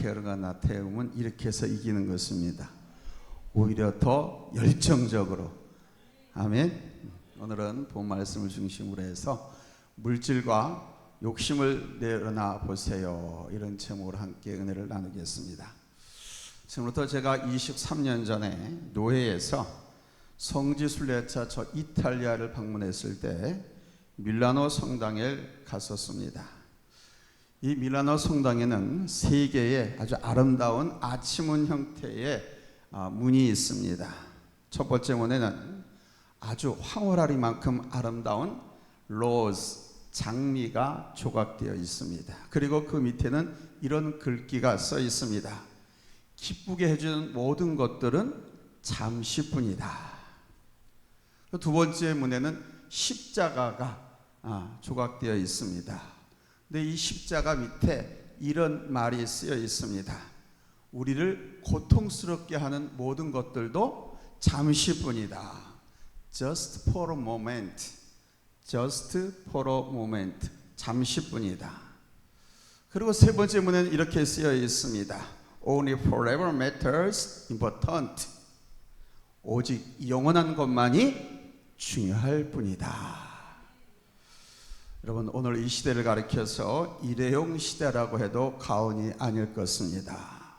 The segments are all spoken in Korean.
게으름과 나태움은 이렇게 해서 이기는 것입니다. 오히려 더 열정적으로. 아멘. 오늘은 본 말씀을 중심으로 해서 물질과 욕심을 내려놔 보세요, 이런 제목으로 함께 은혜를 나누겠습니다. 지금부터 제가 23년 전에 노회에서 성지 순례차 저 이탈리아를 방문했을 때 밀라노 성당에 갔었습니다. 이 밀라노 성당에는 세 개의 아주 아름다운 아치문 형태의 문이 있습니다. 첫 번째 문에는 아주 황홀하리만큼 아름다운 로즈, 장미가 조각되어 있습니다. 그리고 그 밑에는 이런 글귀가 써 있습니다. 기쁘게 해주는 모든 것들은 잠시뿐이다. 두 번째 문에는 십자가가 조각되어 있습니다. 근데 이 십자가 밑에 이런 말이 쓰여 있습니다. 우리를 고통스럽게 하는 모든 것들도 잠시뿐이다. Just for a moment. Just for a moment. 잠시뿐이다. 그리고 세 번째 문에는 이렇게 쓰여 있습니다. Only forever matters important. 오직 영원한 것만이 중요할 뿐이다. 여러분, 오늘 이 시대를 가리켜서 일회용 시대라고 해도 과언이 아닐 것입니다.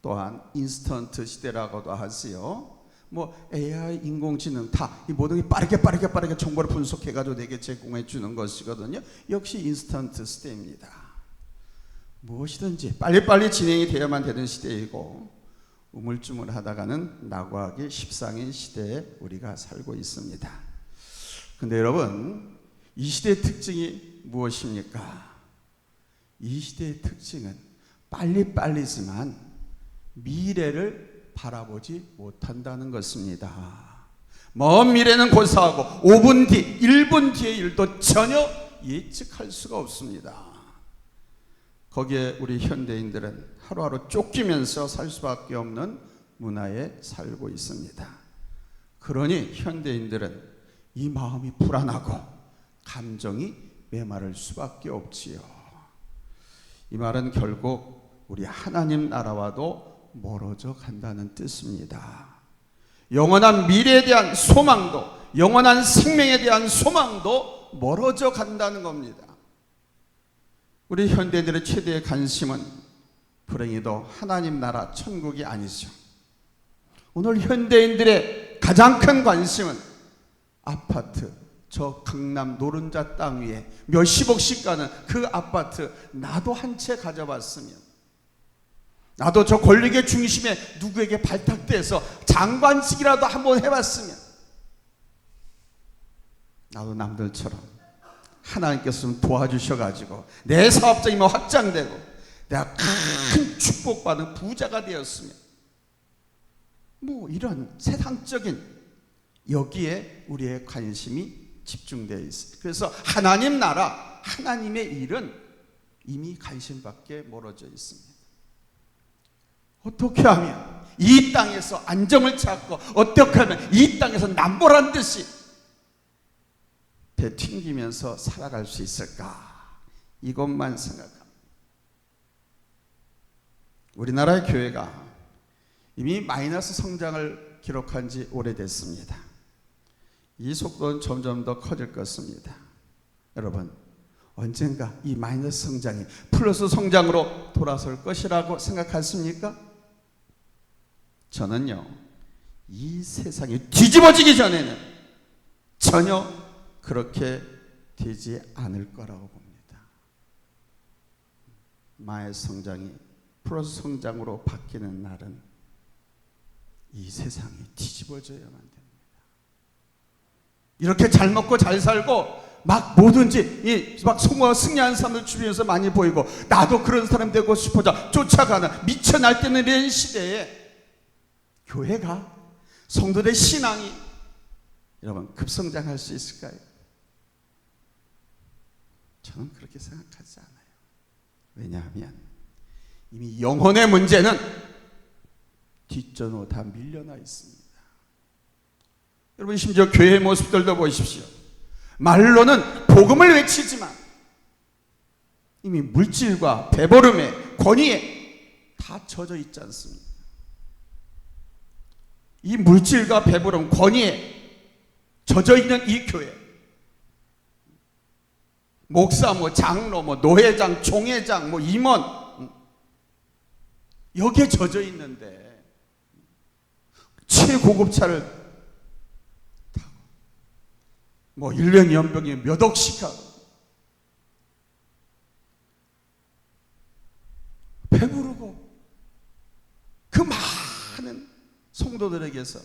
또한 인스턴트 시대라고도 하지요. AI, 인공지능 다 이 모든 게 빠르게 정보를 분석해가지고 내게 제공해 주는 것이거든요. 역시 인스턴트 시대입니다. 무엇이든지 빨리빨리 진행이 되어야만 되는 시대이고, 우물쭈물하다가는 나고하기 십상인 시대에 우리가 살고 있습니다. 근데 여러분, 이 시대의 특징이 무엇입니까? 이 시대의 특징은 빨리빨리지만 미래를 바라보지 못한다는 것입니다. 먼 미래는 고사하고 5분 뒤, 1분 뒤의 일도 전혀 예측할 수가 없습니다. 거기에 우리 현대인들은 하루하루 쫓기면서 살 수밖에 없는 문화에 살고 있습니다. 그러니 현대인들은 이 마음이 불안하고 감정이 메마를 수밖에 없지요. 이 말은 결국 우리 하나님 나라와도 멀어져 간다는 뜻입니다. 영원한 미래에 대한 소망도, 영원한 생명에 대한 소망도 멀어져 간다는 겁니다. 우리 현대인들의 최대의 관심은 불행히도 하나님 나라 천국이 아니죠. 오늘 현대인들의 가장 큰 관심은 아파트, 저 강남 노른자 땅 위에 몇십억씩 가는 그 아파트 나도 한 채 가져봤으면, 나도 저 권력의 중심에 누구에게 발탁돼서 장관직이라도 한번 해봤으면, 나도 남들처럼 하나님께서 좀 도와주셔가지고 내 사업적인 확장되고 내가 큰 축복받은 부자가 되었으면, 이런 세상적인 여기에 우리의 관심이 집중되어 있어요. 그래서 하나님 나라, 하나님의 일은 이미 관심밖에 멀어져 있습니다. 어떻게 하면 이 땅에서 안정을 찾고, 어떻게 하면 이 땅에서 남보란 듯이 배 튕기면서 살아갈 수 있을까? 이것만 생각합니다. 우리나라의 교회가 이미 마이너스 성장을 기록한 지 오래됐습니다. 이 속도는 점점 더 커질 것입니다. 여러분, 언젠가 이 마이너스 성장이 플러스 성장으로 돌아설 것이라고 생각하십니까? 저는요, 이 세상이 뒤집어지기 전에는 전혀 그렇게 되지 않을 거라고 봅니다. 마이너스 성장이 플러스 성장으로 바뀌는 날은 이 세상이 뒤집어져야만 됩니다. 이렇게 잘 먹고 잘 살고 막 뭐든지 막 성공하고 승리하는 사람들 주변에서 많이 보이고, 나도 그런 사람 되고 싶어져 쫓아가는 미쳐 날뛰는 이런 시대에 교회가, 성도들의 신앙이 여러분 급성장할 수 있을까요? 저는 그렇게 생각하지 않아요. 왜냐하면 이미 영혼의 문제는 뒷전으로 다 밀려나 있습니다. 여러분, 심지어 교회의 모습들도 보십시오. 말로는 복음을 외치지만 이미 물질과 배부름에 권위에 다 젖어 있지 않습니까? 이 물질과 배부름, 권위에 젖어 있는 이 교회, 목사, 장로, 노회장, 총회장, 임원, 여기에 젖어 있는데 최고급 차를 타고 1년 연봉이 몇 억씩 하고 배부르고 그 많은 성도들에게서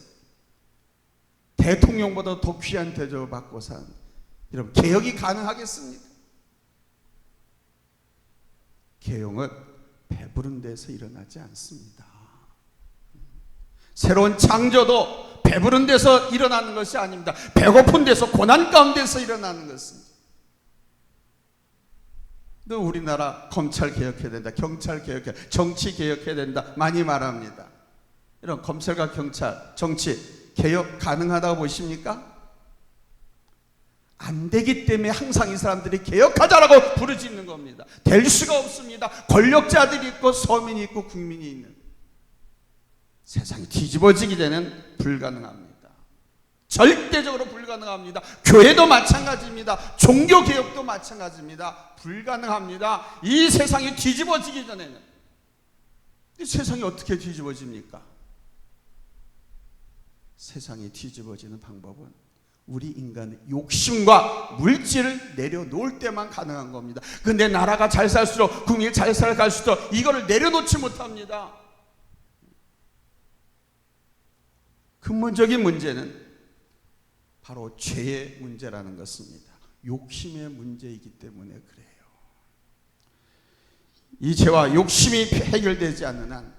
대통령보다 더 귀한 대접을 받고 산, 여러분, 개혁이 가능하겠습니까? 개혁은 배부른 데서 일어나지 않습니다. 새로운 창조도 배부른 데서 일어나는 것이 아닙니다. 배고픈 데서, 고난 가운데서 일어나는 것입니다. 또 우리나라 검찰 개혁해야 된다, 경찰 개혁해야 된다, 정치 개혁해야 된다 많이 말합니다. 이런 검찰과 경찰, 정치 개혁 가능하다고 보십니까? 안 되기 때문에 항상 이 사람들이 개혁하자라고 부르짖는 겁니다. 될 수가 없습니다. 권력자들이 있고 서민이 있고 국민이 있는 세상이 뒤집어지기 전에는 불가능합니다. 절대적으로 불가능합니다. 교회도 마찬가지입니다. 종교개혁도 마찬가지입니다. 불가능합니다. 이 세상이 뒤집어지기 전에는. 이 세상이 어떻게 뒤집어집니까? 세상이 뒤집어지는 방법은 우리 인간의 욕심과 물질을 내려놓을 때만 가능한 겁니다. 근데 나라가 잘 살수록, 국민이 잘 살갈수록 이거를 내려놓지 못합니다. 근본적인 문제는 바로 죄의 문제라는 것입니다. 욕심의 문제이기 때문에 그래요. 이 죄와 욕심이 해결되지 않는 한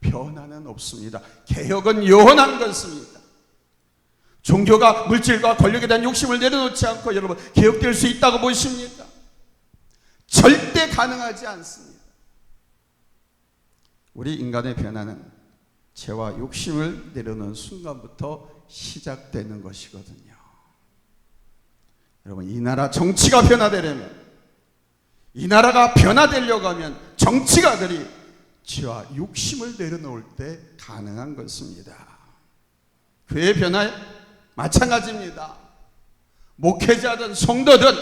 변화는 없습니다. 개혁은 영원한 것입니다. 종교가 물질과 권력에 대한 욕심을 내려놓지 않고 여러분 개혁될 수 있다고 보십니까? 절대 가능하지 않습니다. 우리 인간의 변화는 죄와 욕심을 내려놓은 순간부터 시작되는 것이거든요. 여러분, 이 나라 정치가 변화되려면, 이 나라가 변화되려고 하면 정치가들이 죄와 욕심을 내려놓을 때 가능한 것입니다. 교회 변화에 마찬가지입니다. 목회자든 성도든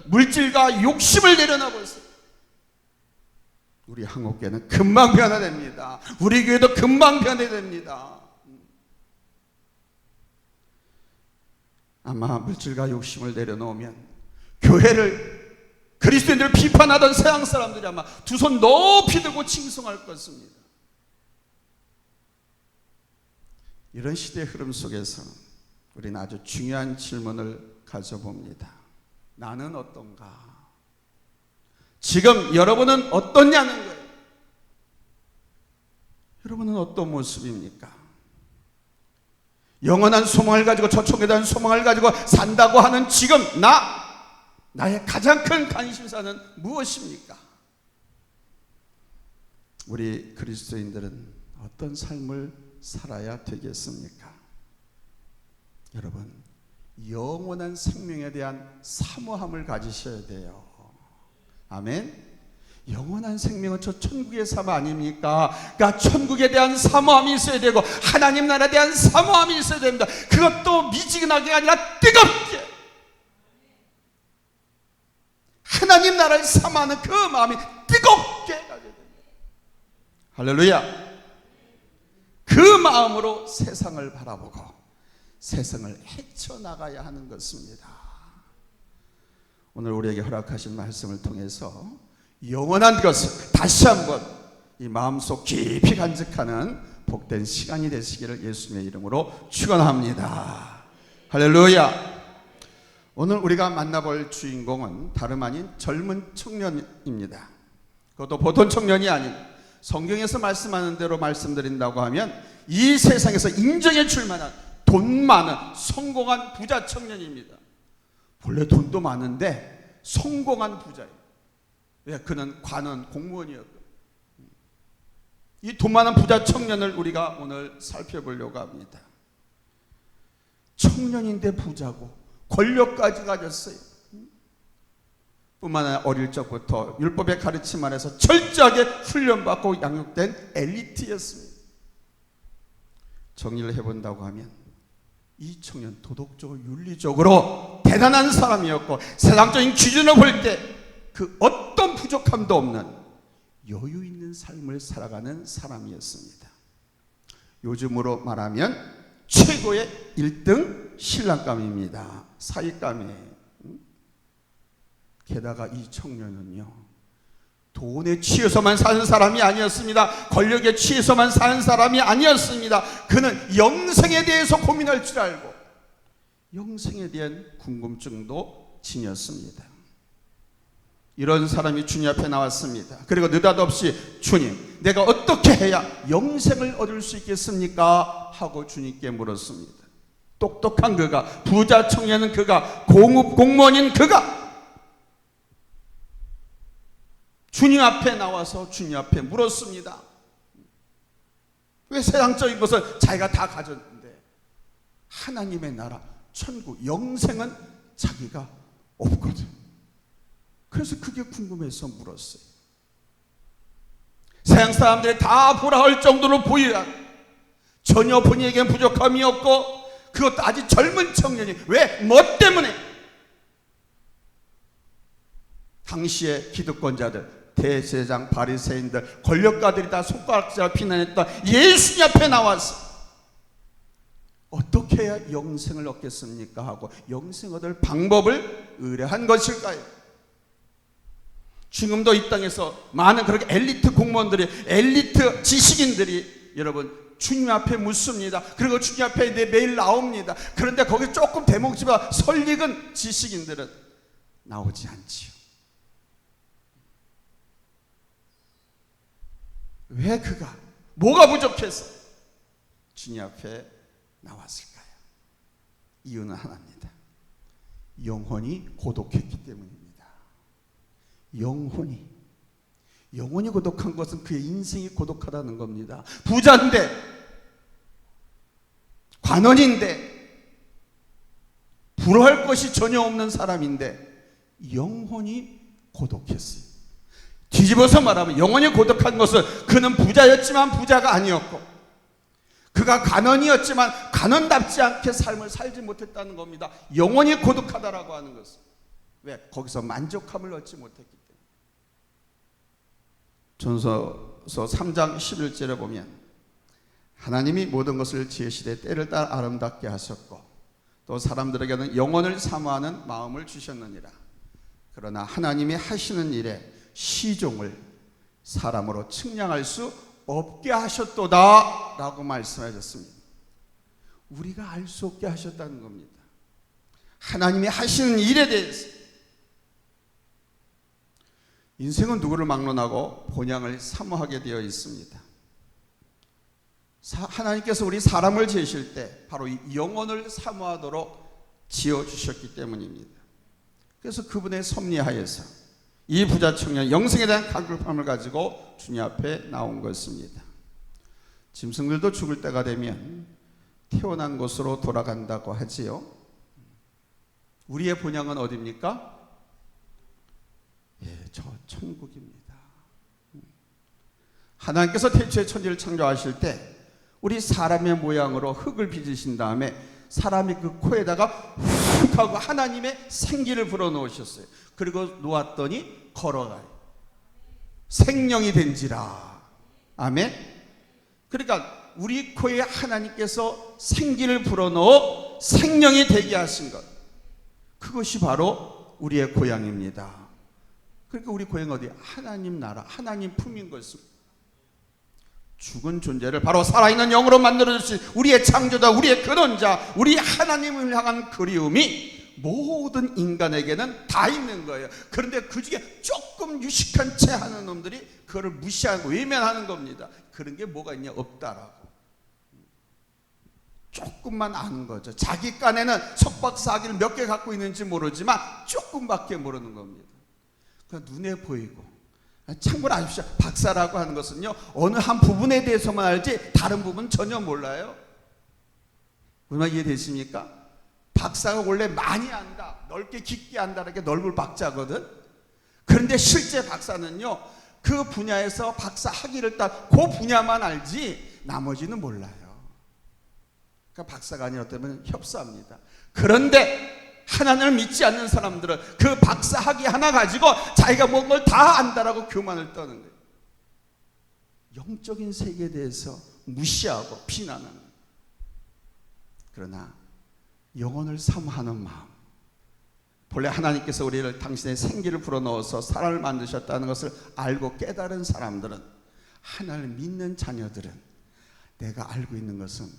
물질과 욕심을 내려놓고 있어요. 우리 한국교회는 금방 변화됩니다. 우리 교회도 금방 변화됩니다. 아마 물질과 욕심을 내려놓으면 교회를, 그리스도인들을 비판하던 서양 사람들이 아마 두 손 높이 들고 칭송할 것입니다. 이런 시대의 흐름 속에서 우리는 아주 중요한 질문을 가져봅니다. 나는 어떤가? 지금 여러분은 어떠냐는 거예요. 여러분은 어떤 모습입니까? 영원한 소망을 가지고, 저촉에 대한 소망을 가지고 산다고 하는 지금 나의 가장 큰 관심사는 무엇입니까? 우리 그리스도인들은 어떤 삶을 살아야 되겠습니까? 여러분, 영원한 생명에 대한 사모함을 가지셔야 돼요. 아멘. 영원한 생명은 저 천국의 삶 아닙니까? 그러니까 천국에 대한 사모함이 있어야 되고 하나님 나라에 대한 사모함이 있어야 됩니다. 그것도 미지근하게 아니라 뜨겁게 하나님 나라를 사모하는 그 마음이 뜨겁게 가져야 됩니다. 할렐루야. 그 마음으로 세상을 바라보고 세상을 헤쳐나가야 하는 것입니다. 오늘 우리에게 허락하신 말씀을 통해서 영원한 것을 다시 한번 이 마음속 깊이 간직하는 복된 시간이 되시기를 예수님의 이름으로 축원합니다. 할렐루야. 오늘 우리가 만나볼 주인공은 다름 아닌 젊은 청년입니다. 그것도 보통 청년이 아닌, 성경에서 말씀하는 대로 말씀드린다고 하면 이 세상에서 인정해 줄 만한 돈 많은 성공한 부자 청년입니다. 본래 돈도 많은데 성공한 부자예요. 왜? 그는 관원 공무원이었거든요. 이 돈 많은 부자 청년을 우리가 오늘 살펴보려고 합니다. 청년인데 부자고 권력까지 가졌어요. 뿐만 아니라 어릴 적부터 율법의 가르침 안에서 철저하게 훈련받고 양육된 엘리트였습니다. 정리를 해본다고 하면 이 청년 도덕적으로 윤리적으로 대단한 사람이었고, 세상적인 기준으로 볼 때 그 어떤 부족함도 없는 여유 있는 삶을 살아가는 사람이었습니다. 요즘으로 말하면 최고의 1등 신랑감입니다. 사윗감이에요. 게다가 이 청년은요, 돈에 취해서만 사는 사람이 아니었습니다. 권력에 취해서만 사는 사람이 아니었습니다. 그는 영생에 대해서 고민할 줄 알고 영생에 대한 궁금증도 지녔습니다. 이런 사람이 주님 앞에 나왔습니다. 그리고 느닷없이 주님, 내가 어떻게 해야 영생을 얻을 수 있겠습니까? 하고 주님께 물었습니다. 똑똑한 그가, 부자 청년은 그가, 공업 공무원인 그가 주님 앞에 나와서 주님 앞에 물었습니다. 왜 세상적인 것을 자기가 다 가졌는데 하나님의 나라, 천국, 영생은 자기가 없거든. 그래서 그게 궁금해서 물었어요. 세상 사람들이 다 보라할 정도로 보이라 전혀 본인에겐 부족함이 없고, 그것도 아주 젊은 청년이 왜? 뭐 때문에? 당시의 기득권자들, 대제사장, 바리새인들, 권력가들이 다 손가락질하고 비난했던 예수님 앞에 나와서 어떻게 해야 영생을 얻겠습니까? 하고 영생 얻을 방법을 의뢰한 것일까요? 지금도 이 땅에서 많은 그렇게 엘리트 공무원들이, 엘리트 지식인들이 여러분 주님 앞에 묻습니다. 그리고 주님 앞에 매일 나옵니다. 그런데 거기 조금 대목집어 설익은 지식인들은 나오지 않지요. 왜 그가 뭐가 부족해서 주님 앞에 나왔을까요? 이유는 하나입니다. 영혼이 고독했기 때문입니다. 영혼이 고독한 것은 그의 인생이 고독하다는 겁니다. 부자인데, 관원인데, 부러워할 것이 전혀 없는 사람인데 영혼이 고독했어요. 뒤집어서 말하면 영혼이 고독한 것은 그는 부자였지만 부자가 아니었고, 그가 관원이었지만 관원답지 않게 삶을 살지 못했다는 겁니다. 영혼이 고독하다라고 하는 것은. 왜? 거기서 만족함을 얻지 못했기 때문에. 전서서 3장 11절에 보면 하나님이 모든 것을 지으시되 때를 따라 아름답게 하셨고 또 사람들에게는 영혼을 사모하는 마음을 주셨느니라. 그러나 하나님이 하시는 일에 시종을 사람으로 측량할 수 없게 하셨도다 라고 말씀하셨습니다. 우리가 알 수 없게 하셨다는 겁니다. 하나님이 하시는 일에 대해서. 인생은 누구를 막론하고 본향을 사모하게 되어 있습니다. 하나님께서 우리 사람을 지으실 때 바로 이 영혼을 사모하도록 지어주셨기 때문입니다. 그래서 그분의 섭리하에서 이 부자 청년 영생에 대한 간절함을 가지고 주님 앞에 나온 것입니다. 짐승들도 죽을 때가 되면 태어난 곳으로 돌아간다고 하지요. 우리의 본향은 어디입니까? 저 천국입니다. 하나님께서 태초에 천지를 창조하실 때 우리 사람의 모양으로 흙을 빚으신 다음에 사람이 그 코에다가 훅 하고 하나님의 생기를 불어넣으셨어요. 그리고 놓았더니 걸어가요. 생명이 된지라. 아멘. 그러니까 우리 코에 하나님께서 생기를 불어넣어 생명이 되게 하신 것, 그것이 바로 우리의 고향입니다. 그러니까 우리 고향 어디? 하나님 나라, 하나님 품인 것입니다. 죽은 존재를 바로 살아있는 영으로 만들어주신 우리의 창조자, 우리의 근원자, 우리 하나님을 향한 그리움이 모든 인간에게는 다 있는 거예요. 그런데 그 중에 조금 유식한 채 하는 놈들이 그거를 무시하고 외면하는 겁니다. 그런 게 뭐가 있냐? 없다라고. 조금만 아는 거죠. 자기 깐에는 석박사기를 몇 개 갖고 있는지 모르지만 조금밖에 모르는 겁니다. 눈에 보이고. 참고로 아십시오. 박사라고 하는 것은요, 어느 한 부분에 대해서만 알지 다른 부분 전혀 몰라요. 얼마나 이해되십니까? 박사가 원래 많이 안다, 넓게 깊게 안다는 게 넓을 박자거든. 그런데 실제 박사는요, 그 분야에서 박사 학위를 딴 그 분야만 알지 나머지는 몰라요. 그러니까 박사가 아니었다면 협사합니다. 그런데 하나님을 믿지 않는 사람들은 그 박사 학위 하나 가지고 자기가 뭔 걸 다 안다라고 교만을 떠는 거예요. 영적인 세계에 대해서 무시하고 비난하는 거예요. 그러나 영혼을 사모하는 마음, 본래 하나님께서 우리를 당신의 생기를 불어넣어서 사람을 만드셨다는 것을 알고 깨달은 사람들은, 하나님을 믿는 자녀들은, 내가 알고 있는 것은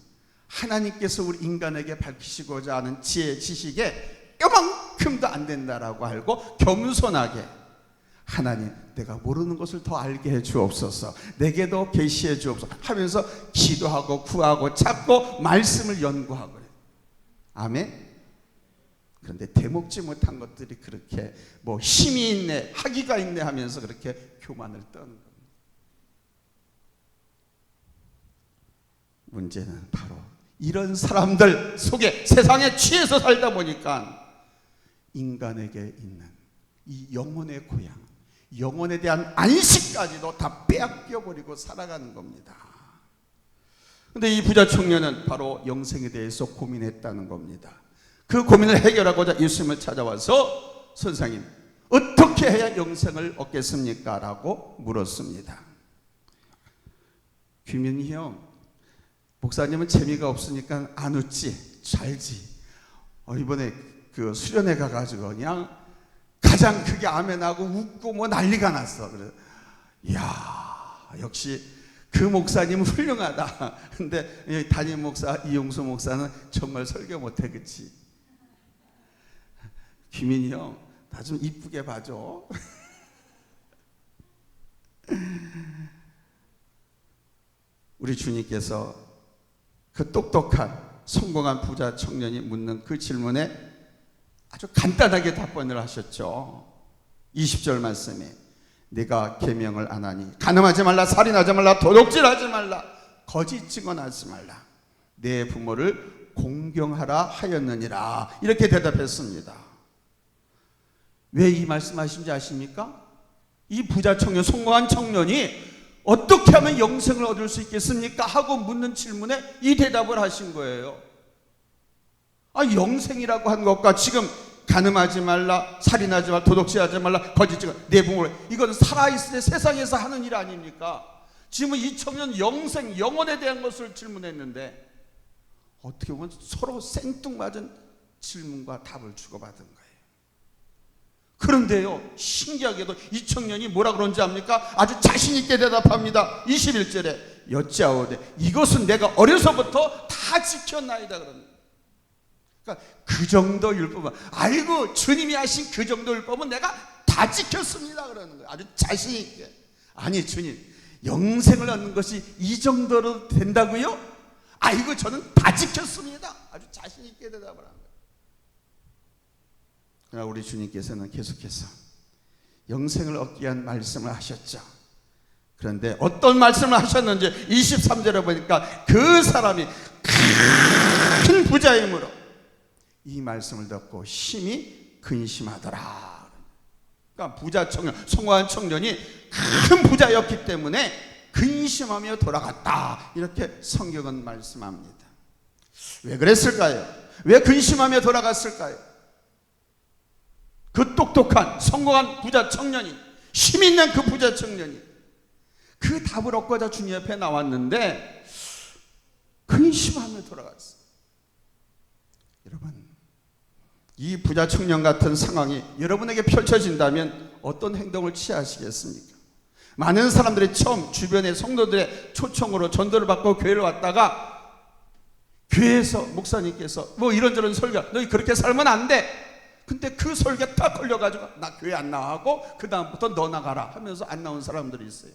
하나님께서 우리 인간에게 밝히시고자 하는 지혜, 지식에 요만큼도 안 된다라고 알고 겸손하게, 하나님 내가 모르는 것을 더 알게 해 주옵소서, 내게도 계시해 주옵소서 하면서 기도하고 구하고 찾고 말씀을 연구하고 그래요. 아멘. 그런데 대먹지 못한 것들이 그렇게 뭐 힘이 있네, 학위가 있네 하면서 그렇게 교만을 떠는 겁니다. 문제는 바로 이런 사람들 속에 세상에 취해서 살다 보니까 인간에게 있는 이 영혼의 고향, 영혼에 대한 안식까지도 다 빼앗겨버리고 살아가는 겁니다. 그런데 이 부자 청년은 바로 영생에 대해서 고민했다는 겁니다. 그 고민을 해결하고자 예수님을 찾아와서, 선생님 어떻게 해야 영생을 얻겠습니까? 라고 물었습니다. 규민이 형, 목사님은 재미가 없으니까 안 웃지, 잘지. 이번에 그 수련회 가가지고 그냥 가장 크게 아멘하고 웃고 뭐 난리가 났어. 그래, 이야, 역시 그 목사님은 훌륭하다. 근데 담임 목사 이용수 목사는 정말 설교 못해, 그치? 규민이 형, 나 좀 이쁘게 봐줘. 우리 주님께서 그 똑똑한 성공한 부자 청년이 묻는 그 질문에 아주 간단하게 답변을 하셨죠. 20절 말씀에 내가 계명을 안 하니 간음하지 말라, 살인하지 말라, 도둑질하지 말라, 거짓 증언하지 말라, 내 부모를 공경하라 하였느니라, 이렇게 대답했습니다. 왜 이 말씀하신지 아십니까? 이 부자 청년, 성공한 청년이 어떻게 하면 영생을 얻을 수 있겠습니까? 하고 묻는 질문에 이 대답을 하신 거예요. 영생이라고 한 것과 지금 간음하지 말라, 살인하지 말라, 도둑질하지 말라, 거짓 증언, 내 부모를, 이건 살아있을 때 세상에서 하는 일 아닙니까? 지금 이 청년 영생, 영혼에 대한 것을 질문했는데 어떻게 보면 서로 생뚱맞은 질문과 답을 주고받은 거예요. 그런데요, 신기하게도 이 청년이 뭐라 그런지 압니까? 아주 자신있게 대답합니다. 21절에 여짜오되 이것은 내가 어려서부터 다 지켰나이다 그럽니다. 그러니까 그 정도 율법은, 아이고 주님이 하신 그 정도 율법은 내가 다 지켰습니다 그러는 거예요. 아주 자신있게. 아니 주님, 영생을 얻는 것이 이 정도로 된다고요? 아이고 저는 다 지켰습니다. 아주 자신있게 대답을 합니다. 그러나 우리 주님께서는 계속해서 영생을 얻기 위한 말씀을 하셨죠. 그런데 어떤 말씀을 하셨는지 23절에 보니까 그 사람이 큰 부자이므로 이 말씀을 듣고 심히 근심하더라. 그러니까 부자 청년, 성공한 청년이 큰 부자였기 때문에 근심하며 돌아갔다, 이렇게 성경은 말씀합니다. 왜 그랬을까요? 왜 근심하며 돌아갔을까요? 그 똑똑한 성공한 부자 청년이, 힘 있는 그 부자 청년이 그 답을 얻고자 주님 옆에 나왔는데 근심하며 돌아갔어요. 여러분, 이 부자 청년 같은 상황이 여러분에게 펼쳐진다면 어떤 행동을 취하시겠습니까? 많은 사람들이 처음 주변의 성도들의 초청으로 전도를 받고 교회를 왔다가 교회에서 목사님께서 뭐 이런저런 설교, 너희 그렇게 살면 안 돼. 근데 그 설교에 딱 걸려가지고 나 교회 안 나가고 그 다음부터 너 나가라 하면서 안 나온 사람들이 있어요.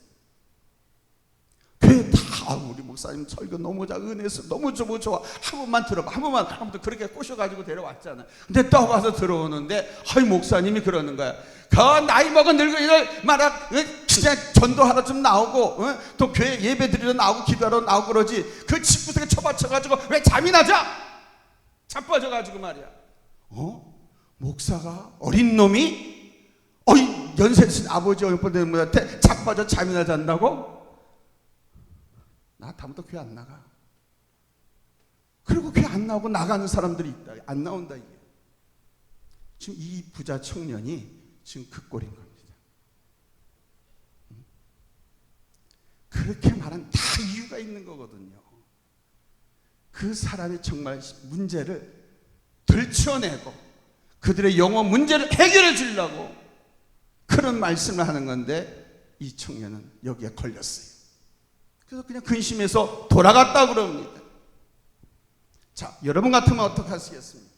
교회 다 우리 목사님 설교 너무 잘 은혜서 너무 좋아, 한 번만 들어봐, 한 번만, 아무튼 그렇게 꼬셔가지고 데려왔잖아요. 근데 또 와서 들어오는데 목사님이 그러는 거야. 그 나이 먹은 늙은이들 말아 그냥 전도하러 좀 나오고 또 교회 예배 드리러 나오고 기도하러 나오고 그러지, 그 집구석에 처박혀가지고 왜 잠이 나자? 자빠져가지고 말이야. 목사가 어린 놈이 연세 있으신 아버지 어머니한테 자빠져 잠이나 잔다고? 나 다음부터 교회 안 나가. 그리고 교회 안 나오고 나가는 사람들이 있다. 안 나온다 이게. 지금 이 부자 청년이 지금 그 꼴인 겁니다. 그렇게 말한 다 이유가 있는 거거든요. 그 사람이 정말 문제를 들춰내고 그들의 영혼 문제를 해결해 주려고 그런 말씀을 하는 건데 이 청년은 여기에 걸렸어요. 그래서 그냥 근심해서 돌아갔다 그럽니다. 자, 여러분 같으면 어떻게 하시겠습니까?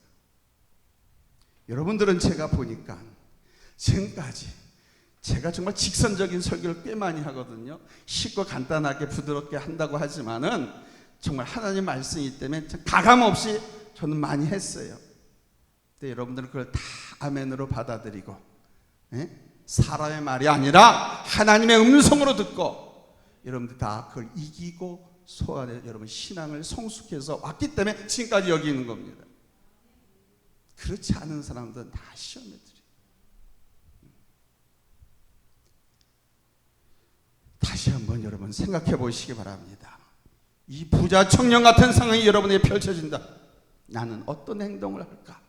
여러분들은 제가 보니까 지금까지 제가 정말 직선적인 설교를 꽤 많이 하거든요. 쉽고 간단하게 부드럽게 한다고 하지만은 정말 하나님 말씀이기 때문에 가감 없이 저는 많이 했어요. 근데 여러분들은 그걸 다 아멘으로 받아들이고, 사람의 말이 아니라 하나님의 음성으로 듣고, 여러분들 다 그걸 이기고 소환해 여러분 신앙을 성숙해서 왔기 때문에 지금까지 여기 있는 겁니다. 그렇지 않은 사람들은 다 시험에 들어요. 다시 한번 여러분 생각해 보시기 바랍니다. 이 부자 청년 같은 상황이 여러분에게 펼쳐진다. 나는 어떤 행동을 할까?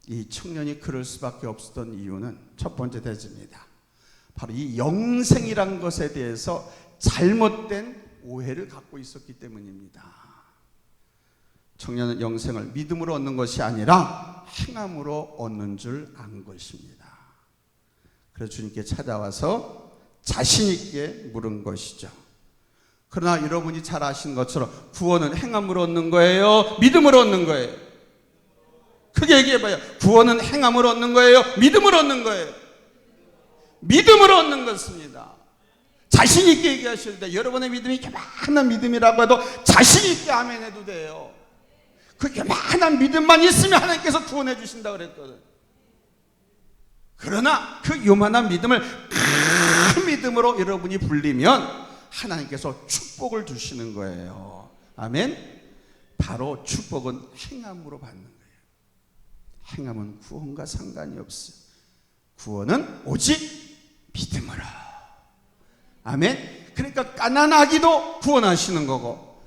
이 청년이 그럴 수밖에 없었던 이유는 첫 번째 대지입니다. 바로 이 영생이란 것에 대해서 잘못된 오해를 갖고 있었기 때문입니다. 청년은 영생을 믿음으로 얻는 것이 아니라 행함으로 얻는 줄 안 것입니다. 그래서 주님께 찾아와서 자신 있게 물은 것이죠. 그러나 여러분이 잘 아시는 것처럼 구원은 행함으로 얻는 거예요? 믿음으로 얻는 거예요? 크게 얘기해봐요. 구원은 행함으로 얻는 거예요? 믿음으로 얻는 거예요? 믿음으로 얻는 것입니다. 자신 있게 얘기하셔도 돼요. 여러분의 믿음이 요만한 믿음이라고 해도 자신 있게 아멘 해도 돼요. 그 요만한 믿음만 있으면 하나님께서 구원해 주신다고 그랬거든. 그러나 그 요만한 믿음을 큰 믿음으로 여러분이 불리면 하나님께서 축복을 주시는 거예요. 아멘. 바로 축복은 행함으로 받는 거예요. 행함은 구원과 상관이 없어요. 구원은 오직 믿음으로. 아멘. 그러니까 가난하기도 구원하시는 거고,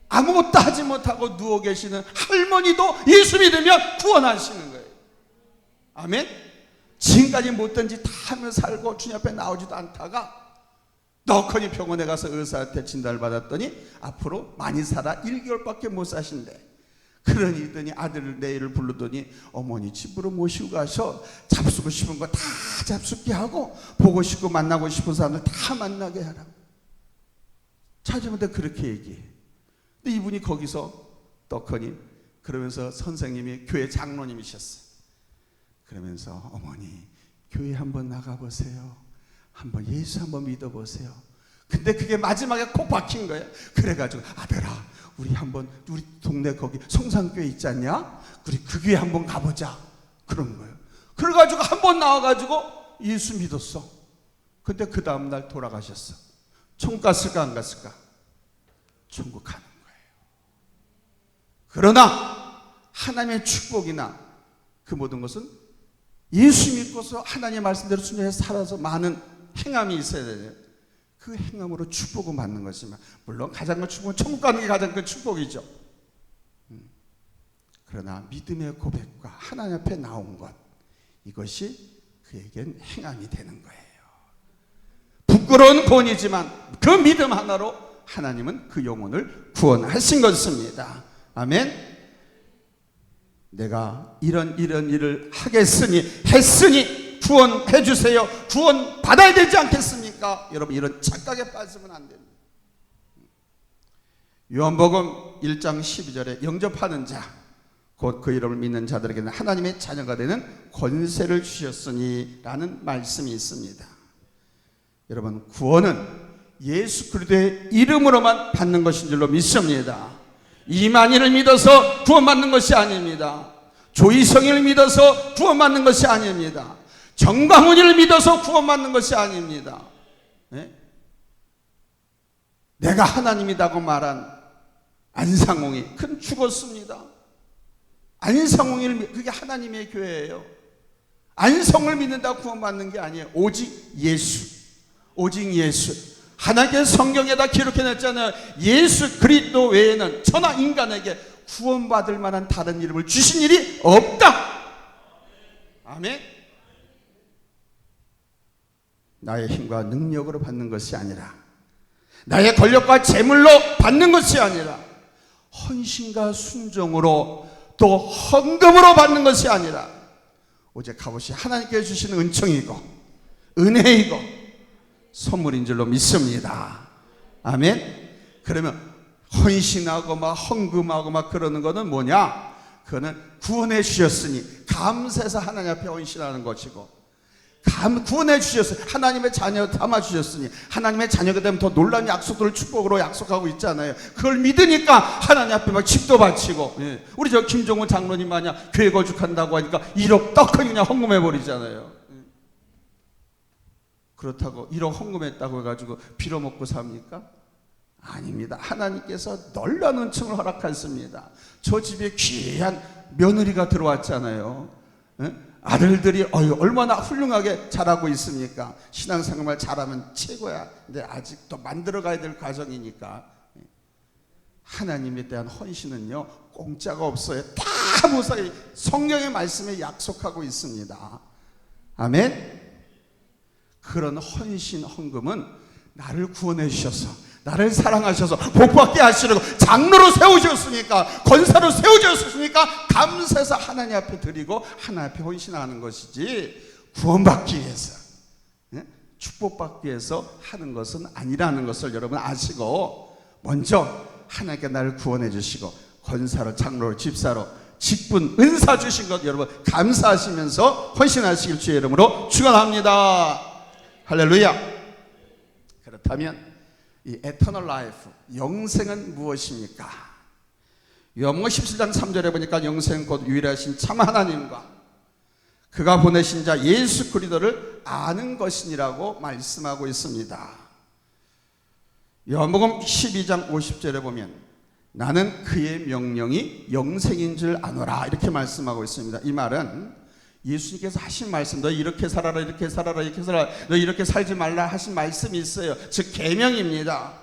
아무것도 하지 못하고 누워 계시는 할머니도 예수 믿으면 구원하시는 거예요. 아멘. 지금까지 못된 짓 다 하며 살고 주님 앞에 나오지도 않다가 너커니 병원에 가서 의사한테 진단을 받았더니 앞으로 많이 살아 1개월밖에 못 사신대. 그러니 아들을 내일을 부르더니 어머니 집으로 모시고 가서 잡수고 싶은 거 다 잡수게 하고 보고 싶고 만나고 싶은 사람들 다 만나게 하라고. 찾으면 그렇게 얘기해. 근데 이분이 거기서 떡하니 그러면서 선생님이 교회 장로님이셨어. 그러면서 어머니 교회 한번 나가보세요. 한번 예수 한번 믿어보세요. 근데 그게 마지막에 콕 박힌 거예요. 그래가지고 아들아 우리 한번 우리 동네 거기 성산교회 있지 않냐? 우리 그 교회 한번 가보자. 그런 거예요. 그래가지고 한번 나와가지고 예수 믿었어. 근데 그 다음날 돌아가셨어. 천국 갔을까 안 갔을까? 천국 가는 거예요. 그러나 하나님의 축복이나 그 모든 것은 예수 믿고서 하나님의 말씀대로 순종해서 살아서 많은 행함이 있어야 돼요. 그 행함으로 축복을 받는 것이지만 물론 가장 큰 축복은 천국 가는 게 가장 큰 축복이죠. 그러나 믿음의 고백과 하나님 앞에 나온 것, 이것이 그에겐 행함이 되는 거예요. 부끄러운 구원이지만 그 믿음 하나로 하나님은 그 영혼을 구원하신 것입니다. 아멘. 내가 이런 일을 했으니 구원해 주세요. 구원 받아야 되지 않겠습니까? 여러분 이런 착각에 빠지면 안 됩니다. 요한복음 1장 12절에 영접하는 자, 곧 그 이름을 믿는 자들에게는 하나님의 자녀가 되는 권세를 주셨으니 라는 말씀이 있습니다. 여러분 구원은 예수 그리스도의 이름으로만 받는 것인 줄로 믿습니다. 이만희를 믿어서 구원받는 것이 아닙니다. 조이성을 믿어서 구원받는 것이 아닙니다. 정광훈이를 믿어서 구원받는 것이 아닙니다. 네? 내가 하나님이라고 말한 안상홍이 죽었습니다. 안상홍이를 그게 하나님의 교회예요. 안성을 믿는다고 구원받는 게 아니에요. 오직 예수, 오직 예수. 하나님께 성경에다 기록해놨잖아요. 예수 그리스도 외에는 천하 인간에게 구원받을 만한 다른 이름을 주신 일이 없다. 아멘. 나의 힘과 능력으로 받는 것이 아니라, 나의 권력과 재물로 받는 것이 아니라, 헌신과 순종으로 또 헌금으로 받는 것이 아니라 오직 값없이 하나님께 주시는 은총이고 은혜이고 선물인 줄로 믿습니다. 아멘. 그러면 헌신하고 막 헌금하고 막 그러는 거는 뭐냐? 그거는 구원해 주셨으니 감사해서 하나님 앞에 헌신하는 것이고, 구원해 주셨어요. 하나님의 자녀 담아 주셨으니 하나님의 자녀가 되면 더 놀라운 약속들을 축복으로 약속하고 있잖아요. 그걸 믿으니까 하나님 앞에 막 집도 바치고, 예. 우리 저 김종훈 장로님 마냥 교회 거죽한다고 하니까 1억 떡하니 그냥 헌금해 버리잖아요. 예. 그렇다고 1억 헌금했다고 해가지고 빌어먹고 삽니까? 아닙니다. 하나님께서 놀라운 은총을 허락하셨습니다. 저 집에 귀한 며느리가 들어왔잖아요. 예? 아들들이 얼마나 훌륭하게 자라고 있습니까? 신앙생활 잘하면 최고야. 근데 아직 또 만들어가야 될 과정이니까. 하나님에 대한 헌신은요, 공짜가 없어요. 다 무사히 성경의 말씀에 약속하고 있습니다. 아멘. 그런 헌신 헌금은 나를 구원해 주셔서, 나를 사랑하셔서 복받게 하시려고 장로로 세우셨으니까, 권사로 세우셨으니까 감사해서 하나님 앞에 드리고 하나님 앞에 헌신하는 것이지, 구원받기 위해서, 축복받기 위해서 하는 것은 아니라는 것을 여러분 아시고, 먼저 하나님께 나를 구원해 주시고 권사로, 장로로, 집사로 직분, 은사 주신 것 여러분 감사하시면서 헌신하시길 주의 이름으로 축원합니다. 할렐루야. 그렇다면 이 eternal life, 영생은 무엇입니까? 요한복음 17장 3절에 보니까 영생은 곧 유일하신 참 하나님과 그가 보내신 자 예수 그리스도를 아는 것이니라고 말씀하고 있습니다. 요한복음 12장 50절에 보면 나는 그의 명령이 영생인 줄 아노라 이렇게 말씀하고 있습니다. 이 말은 예수님께서 하신 말씀, 너 이렇게 살아라, 이렇게 살아라, 이렇게 살아라, 너 이렇게 살지 말라 하신 말씀이 있어요. 즉 계명입니다.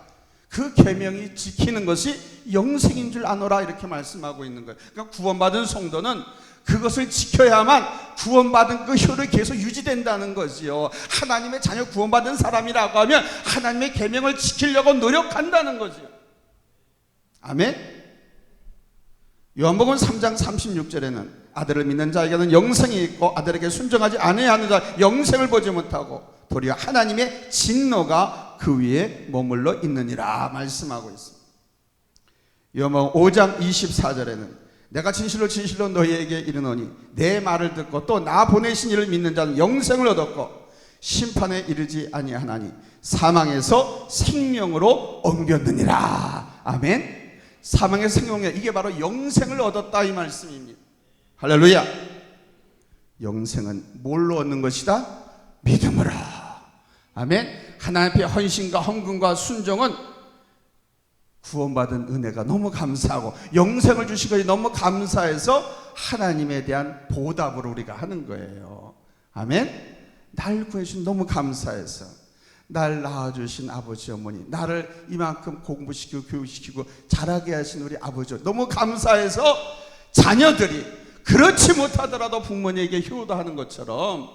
그 계명이 지키는 것이 영생인 줄 아노라 이렇게 말씀하고 있는 거예요. 그러니까 구원받은 성도는 그것을 지켜야만 구원받은 그 효력이 계속 유지된다는 거지요. 하나님의 자녀 구원받은 사람이라고 하면 하나님의 계명을 지키려고 노력한다는 거지요. 아멘. 요한복음 3장 36절에는 아들을 믿는 자에게는 영생이 있고 아들에게 순종하지 아니하는 자 영생을 보지 못하고 도리어 하나님의 진노가 그 위에 머물러 있느니라 말씀하고 있습니다. 요한복음 5장 24절에는 내가 진실로 진실로 너희에게 이르노니 내 말을 듣고 또 나 보내신 이를 믿는 자는 영생을 얻었고 심판에 이르지 아니하나니 사망에서 생명으로 옮겼느니라. 아멘. 사망에서 생명에, 이게 바로 영생을 얻었다 이 말씀입니다. 할렐루야. 영생은 뭘로 얻는 것이다? 믿음으로. 아멘. 하나님 앞에 헌신과 헌금과 순종은 구원받은 은혜가 너무 감사하고 영생을 주신 것이 너무 감사해서 하나님에 대한 보답으로 우리가 하는 거예요. 아멘. 날 구해주신 너무 감사해서, 날 낳아주신 아버지 어머니, 나를 이만큼 공부시키고 교육시키고 자라게 하신 우리 아버지 너무 감사해서 자녀들이 그렇지 못하더라도 부모님에게 효도하는 것처럼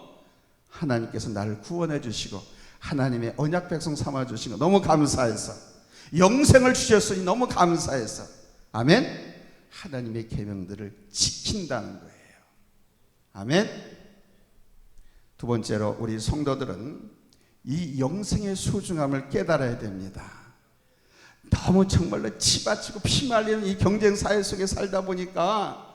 하나님께서 나를 구원해 주시고 하나님의 언약 백성 삼아 주신 거 너무 감사해서, 영생을 주셨으니 너무 감사해서, 아멘, 하나님의 계명들을 지킨다는 거예요. 아멘. 두 번째로 우리 성도들은 이 영생의 소중함을 깨달아야 됩니다. 너무 정말로 치받치고 피말리는 이 경쟁사회 속에 살다 보니까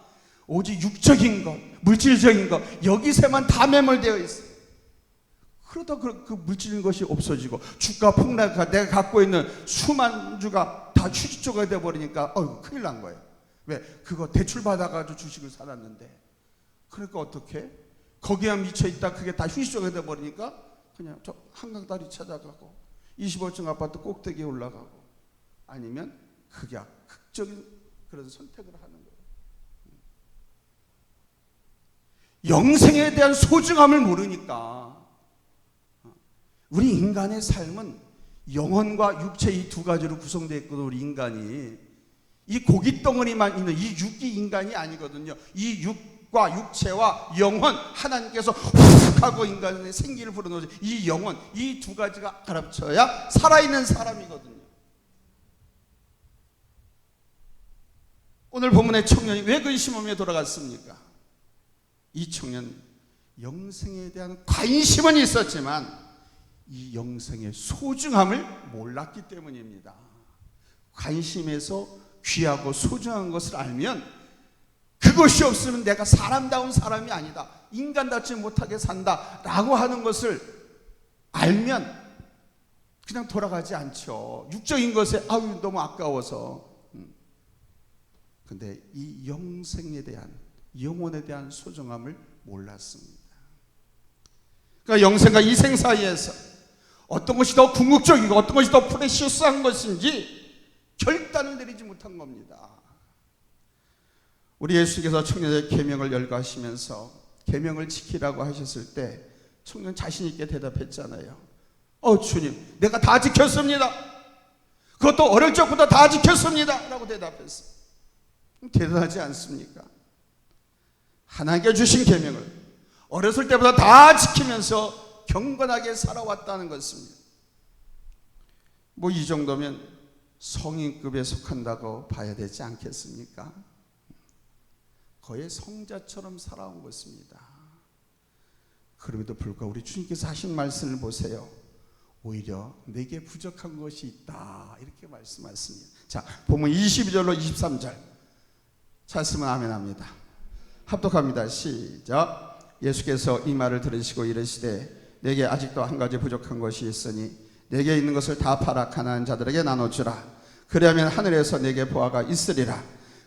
오직 육적인 것, 물질적인 것, 여기서만 다 매몰되어 있어요. 그러다 그 물질인 것이 없어지고 주가 폭락하고 내가 갖고 있는 수만 주가 다 휴지조가 되어버리니까 큰일 난 거예요. 왜? 그거 대출 받아가지고 주식을 살았는데, 그러니까 어떻게? 거기에 미쳐있다 그게 다 휴지조가 되어버리니까 그냥 저 한강다리 찾아가고 25층 아파트 꼭대기에 올라가고, 아니면 극약, 극적인 그런 선택을 하는 거예요. 영생에 대한 소중함을 모르니까 우리 인간의 삶은 영혼과 육체 이 두 가지로 구성되어 있거든요. 우리 인간이 이 고기 덩어리만 있는 이 육이 인간이 아니거든요. 이 육과 육체와 영혼, 하나님께서 훅 하고 인간의 생기를 불어넣으신 이 영혼, 이 두 가지가 합쳐야 살아있는 사람이거든요. 오늘 본문의 청년이 왜 근심하며 돌아갔습니까? 이 청년 영생에 대한 관심은 있었지만 이 영생의 소중함을 몰랐기 때문입니다. 관심에서 귀하고 소중한 것을 알면 그것이 없으면 내가 사람다운 사람이 아니다, 인간답지 못하게 산다 라고 하는 것을 알면 그냥 돌아가지 않죠. 육적인 것에 아유 너무 아까워서. 근데 이 영생에 대한, 영혼에 대한 소중함을 몰랐습니다. 그러니까 영생과 이생 사이에서 어떤 것이 더 궁극적이고 어떤 것이 더 프레시어스한 것인지 결단을 내리지 못한 겁니다. 우리 예수께서 청년의 계명을 열거하시면서 계명을 지키라고 하셨을 때 청년 자신 있게 대답했잖아요. 주님, 내가 다 지켰습니다. 그것도 어릴 적부터 다 지켰습니다 라고 대답했어요. 대단하지 않습니까? 하나님께 주신 계명을 어렸을 때부터 다 지키면서 경건하게 살아왔다는 것입니다. 뭐 이 정도면 성인급에 속한다고 봐야 되지 않겠습니까? 거의 성자처럼 살아온 것입니다. 그럼에도 불구하고 우리 주님께서 하신 말씀을 보세요. 오히려 내게 부족한 것이 있다 이렇게 말씀하십니다. 자, 보면 22절로 23절 찾으면 아멘 합니다. 합독합니다. 시작. 예수께서 이 말을 들으시고 이르시되 내게 아직도 한 가지 부족한 것이 있으니 내게 있는 것을 다 팔아 가난한 자들에게 나눠주라. 그리하면 하늘에서 내게 보화가 있으리라.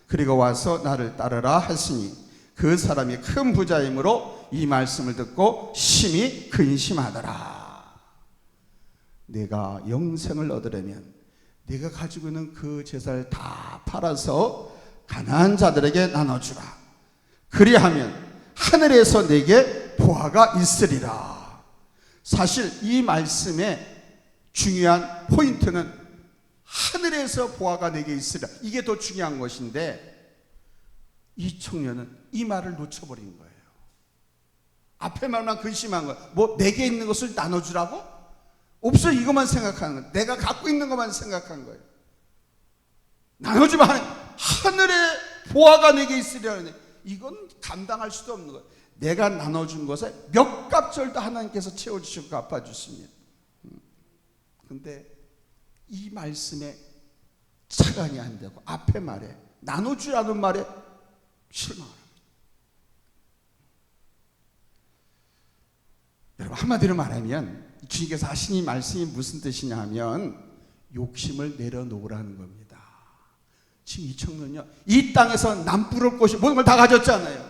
그리고 와서 나를 따르라 하시니 그 사람이 큰 부자이므로 이 말씀을 듣고 심히 근심하더라. 내가 영생을 얻으려면 내가 가지고 있는 그 재산을 다 팔아서 가난한 자들에게 나눠주라. 그리하면 하늘에서 내게 보화가 있으리라. 사실 이 말씀의 중요한 포인트는 하늘에서 보화가 내게 있으리라, 이게 더 중요한 것인데 이 청년은 이 말을 놓쳐버린 거예요. 앞에 말만 근심한 거예요. 뭐 내게 있는 것을 나눠주라고? 없어, 이것만 생각하는 거예요. 내가 갖고 있는 것만 생각한 거예요. 나눠주면 하늘에 보화가 내게 있으리라니, 이건 감당할 수도 없는 거예요. 내가 나눠준 것에 몇 갑절도 하나님께서 채워주시고 갚아주십니다. 근데 이 말씀에 착안이 안 되고 앞에 말에 나눠주라는 말에 실망합니다. 여러분, 한마디로 말하면 주님께서 하신 이 말씀이 무슨 뜻이냐 하면 욕심을 내려놓으라는 겁니다. 지금 이 청년은요, 이 땅에서 남부를 것이 모든 걸 다 가졌잖아요.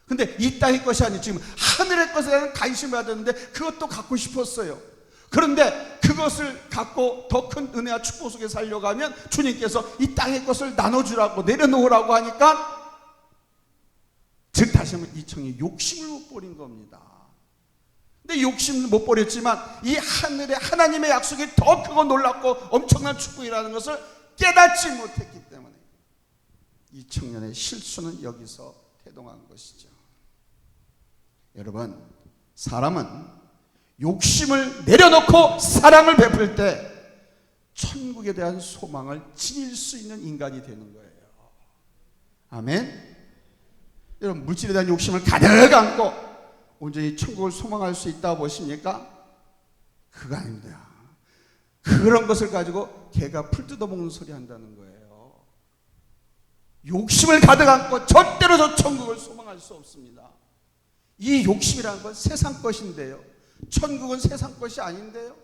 근데 이 땅의 것이 아니고 지금 하늘의 것에 대한 관심을 받았는데 그것도 갖고 싶었어요. 그런데 그것을 갖고 더 큰 은혜와 축복 속에 살려고 하면 주님께서 이 땅의 것을 나눠주라고 내려놓으라고 하니까, 즉 다시 한번 이 청이 욕심을 못 버린 겁니다. 근데 욕심을 못 버렸지만 이 하늘의 하나님의 약속이 더 크고 놀랍고 엄청난 축복이라는 것을 깨닫지 못했기 때문에 이 청년의 실수는 여기서 태동한 것이죠. 여러분, 사람은 욕심을 내려놓고 사랑을 베풀 때 천국에 대한 소망을 지닐 수 있는 인간이 되는 거예요. 아멘. 여러분, 물질에 대한 욕심을 가득 안고 온전히 천국을 소망할 수 있다고 보십니까? 그거 아닙니다. 그런 것을 가지고 개가 풀 뜯어먹는 소리 한다는 거예요. 욕심을 가득 안고 절대로 저 천국을 소망할 수 없습니다. 이 욕심이라는 건 세상 것인데요, 천국은 세상 것이 아닌데요.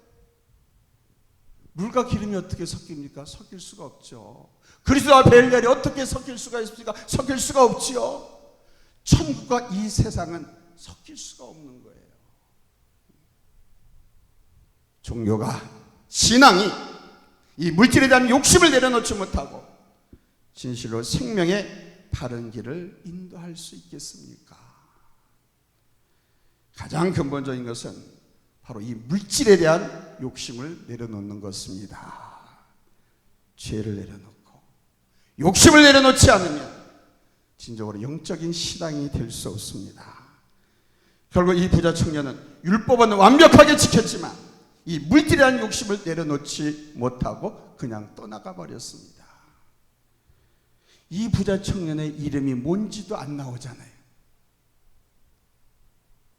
물과 기름이 어떻게 섞입니까? 섞일 수가 없죠. 그리스도와 벨리알이 어떻게 섞일 수가 있습니까? 섞일 수가 없지요. 천국과 이 세상은 섞일 수가 없는 거예요. 종교가, 신앙이 이 물질에 대한 욕심을 내려놓지 못하고 진실로 생명의 바른 길을 인도할 수 있겠습니까? 가장 근본적인 것은 바로 이 물질에 대한 욕심을 내려놓는 것입니다. 죄를 내려놓고 욕심을 내려놓지 않으면 진정으로 영적인 신앙이 될 수 없습니다. 결국 이 부자 청년은 율법은 완벽하게 지켰지만 이 물질에 대한 욕심을 내려놓지 못하고 그냥 떠나가 버렸습니다. 이 부자 청년의 이름이 뭔지도 안 나오잖아요.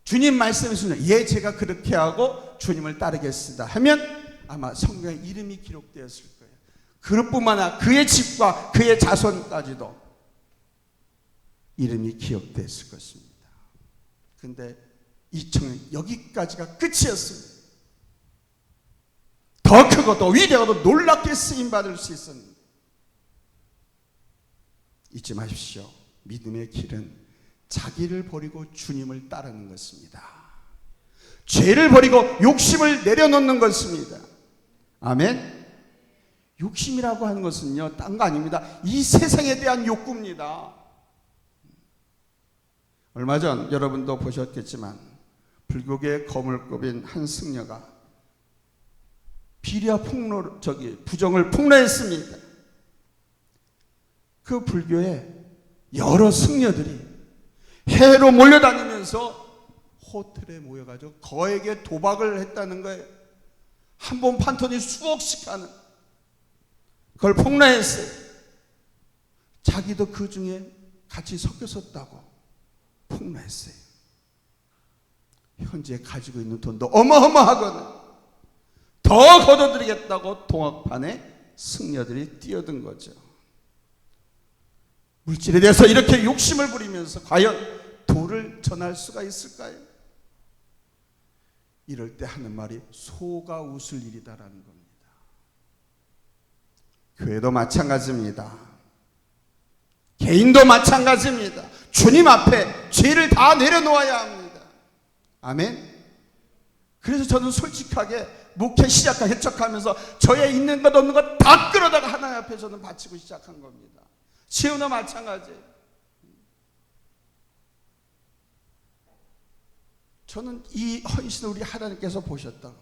주님 말씀에서는 예, 제가 그렇게 하고 주님을 따르겠습니다 하면 아마 성경에 이름이 기록되었을 거예요. 그것뿐만 아니라 그의 집과 그의 자손까지도 이름이 기억됐을 것입니다. 그런데 이 청년 여기까지가 끝이었습니다. 더 크고 더 위대하고 더 놀랍게 쓰임받을 수 있었는데 잊지 마십시오. 믿음의 길은 자기를 버리고 주님을 따르는 것입니다. 죄를 버리고 욕심을 내려놓는 것입니다. 아멘. 욕심이라고 하는 것은요, 딴 거 아닙니다. 이 세상에 대한 욕구입니다. 얼마 전 여러분도 보셨겠지만 불교계 거물급인 한 승려가 비리와 부정을 폭로했습니다. 그 불교에 여러 승려들이 해로 몰려다니면서 호텔에 모여가지고 거액의 도박을 했다는 거예요. 한 번 판돈이 수억씩 하는, 그걸 폭로했어요. 자기도 그 중에 같이 섞였었다고 폭로했어요. 현재 가지고 있는 돈도 어마어마하거든. 더 거둬들이겠다고 동학판에 승려들이 뛰어든 거죠. 물질에 대해서 이렇게 욕심을 부리면서 과연 도를 전할 수가 있을까요? 이럴 때 하는 말이 소가 웃을 일이다라는 겁니다. 교회도 마찬가지입니다. 개인도 마찬가지입니다. 주님 앞에 죄를 다 내려놓아야 합니다. 아멘. 그래서 저는 솔직하게 목회 시작하기 개척하면서 저에 있는 것 없는 것 다 끌어다가 하나님 앞에 저는 바치고 시작한 겁니다. 지금도 마찬가지예요. 저는 이 헌신을 우리 하나님께서 보셨다고.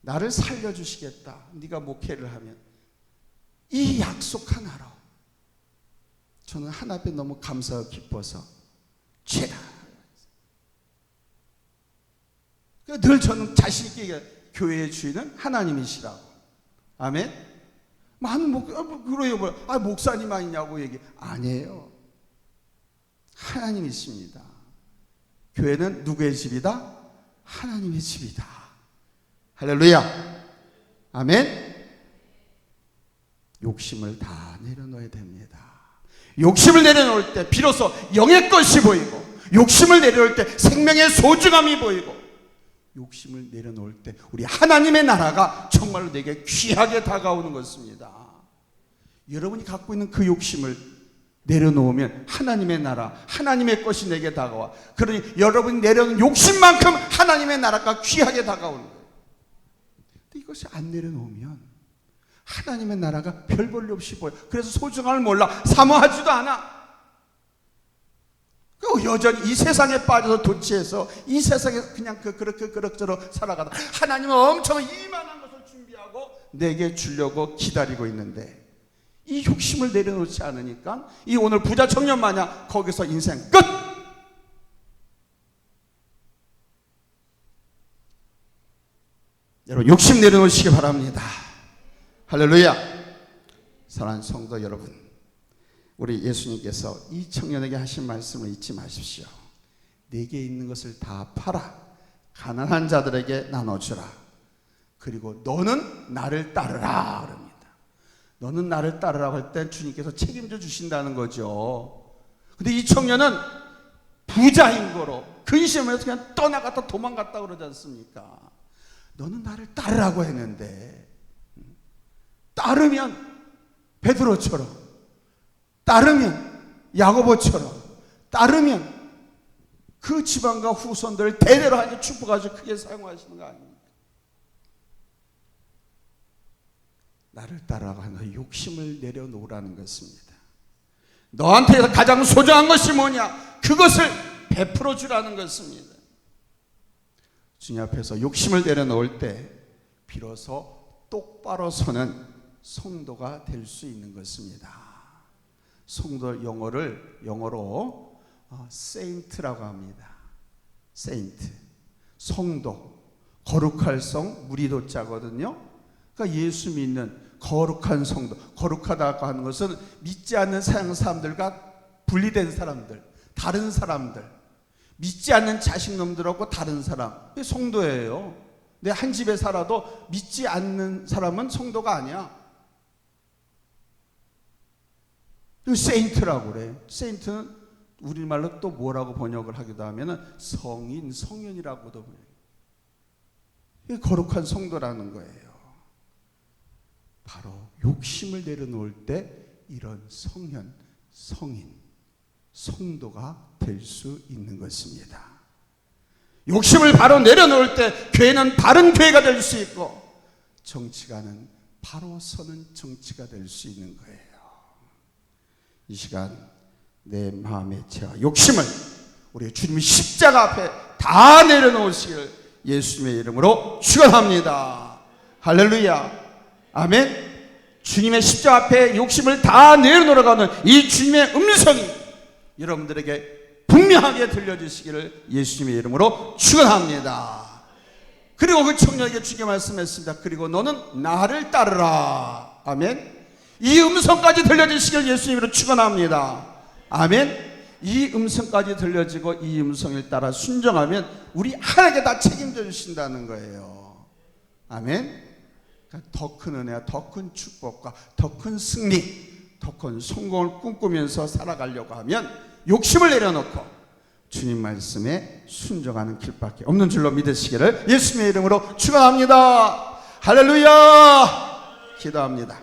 나를 살려주시겠다. 네가 목회를 하면 이 약속 하나로 저는 하나님 앞에 너무 감사하고 기뻐서 죄다. 늘 저는 자신 있게 얘기해요. 교회의 주인은 하나님이시라고. 아멘. 많은 그래요. 목사님 아니냐고 얘기. 아니에요. 하나님이십니다. 교회는 누구의 집이다? 하나님의 집이다. 할렐루야. 아멘. 욕심을 다 내려놓아야 됩니다. 욕심을 내려놓을 때 비로소 영의 것이 보이고, 욕심을 내려놓을 때 생명의 소중함이 보이고, 욕심을 내려놓을 때 우리 하나님의 나라가 정말로 내게 귀하게 다가오는 것입니다. 여러분이 갖고 있는 그 욕심을 내려놓으면 하나님의 나라, 하나님의 것이 내게 다가와. 그러니 여러분이 내려놓은 욕심만큼 하나님의 나라가 귀하게 다가오는 거예요. 근데 이것이 안 내려놓으면 하나님의 나라가 별 볼일 없이 보여. 그래서 소중함을 몰라. 사모하지도 않아. 여전히 이 세상에 빠져서 도취해서 이 세상에 그냥 그렇게 그럭저럭 살아가다 하나님은 엄청 이만한 것을 준비하고 내게 주려고 기다리고 있는데 이 욕심을 내려놓지 않으니까 이 오늘 부자 청년 마냥 거기서 인생 끝! 여러분 욕심 내려놓으시기 바랍니다. 할렐루야. 사랑하는 성도 여러분, 우리 예수님께서 이 청년에게 하신 말씀을 잊지 마십시오. 내게 있는 것을 다 팔아 가난한 자들에게 나눠주라. 그리고 너는 나를 따르라 그럽니다. 너는 나를 따르라고 할 때 주님께서 책임져 주신다는 거죠. 근데 이 청년은 부자인 거로 근심해서 그냥 떠나갔다 도망갔다 그러지 않습니까? 너는 나를 따르라고 했는데, 따르면 베드로처럼, 따르면 야고보처럼, 따르면 그 지방과 후손들을 대대로 하게 축복하시고 크게 사용하시는 거 아닙니까? 나를 따라가 하는 욕심을 내려놓으라는 것입니다. 너한테 가장 소중한 것이 뭐냐? 그것을 베풀어 주라는 것입니다. 주님 앞에서 욕심을 내려놓을 때 비로소 똑바로 서는 성도가 될 수 있는 것입니다. 성도 영어로 세인트라고 합니다. 세인트, 성도, 거룩할 성, 무리도자거든요. 그러니까 예수 믿는 거룩한 성도, 거룩하다고 하는 것은 믿지 않는 서양 사람들과 분리된 사람들, 다른 사람들, 믿지 않는 자식놈들하고 다른 사람, 그게 성도예요. 근데 한 집에 살아도 믿지 않는 사람은 성도가 아니야. 세인트라고 그래. 세인트는 우리말로 또 뭐라고 번역을 하기도 하면은 성인, 성년이라고도 번역해요. 이게 거룩한 성도라는 거예요. 바로 욕심을 내려놓을 때 이런 성년, 성인, 성도가 될 수 있는 것입니다. 욕심을 바로 내려놓을 때 교회는 바른 교회가 될 수 있고, 정치가는 바로 서는 정치가 될 수 있는 거예요. 이 시간 내 마음의 죄와 욕심을 우리 주님의 십자가 앞에 다 내려놓으시길 예수님의 이름으로 축원합니다. 할렐루야. 아멘. 주님의 십자가 앞에 욕심을 다 내려놓아가는 이 주님의 음성이 여러분들에게 분명하게 들려주시기를 예수님의 이름으로 축원합니다. 그리고 그 청년에게 주님께 말씀했습니다. 그리고 너는 나를 따르라. 아멘. 이 음성까지 들려주시길 예수님으로 축원합니다. 아멘. 이 음성까지 들려지고 이 음성을 따라 순종하면 우리 하나님께 다 책임져 주신다는 거예요. 아멘. 더 큰 은혜와 더 큰 축복과 더 큰 승리, 더 큰 성공을 꿈꾸면서 살아가려고 하면 욕심을 내려놓고 주님 말씀에 순종하는 길밖에 없는 줄로 믿으시기를 예수님의 이름으로 축원합니다. 할렐루야. 기도합니다.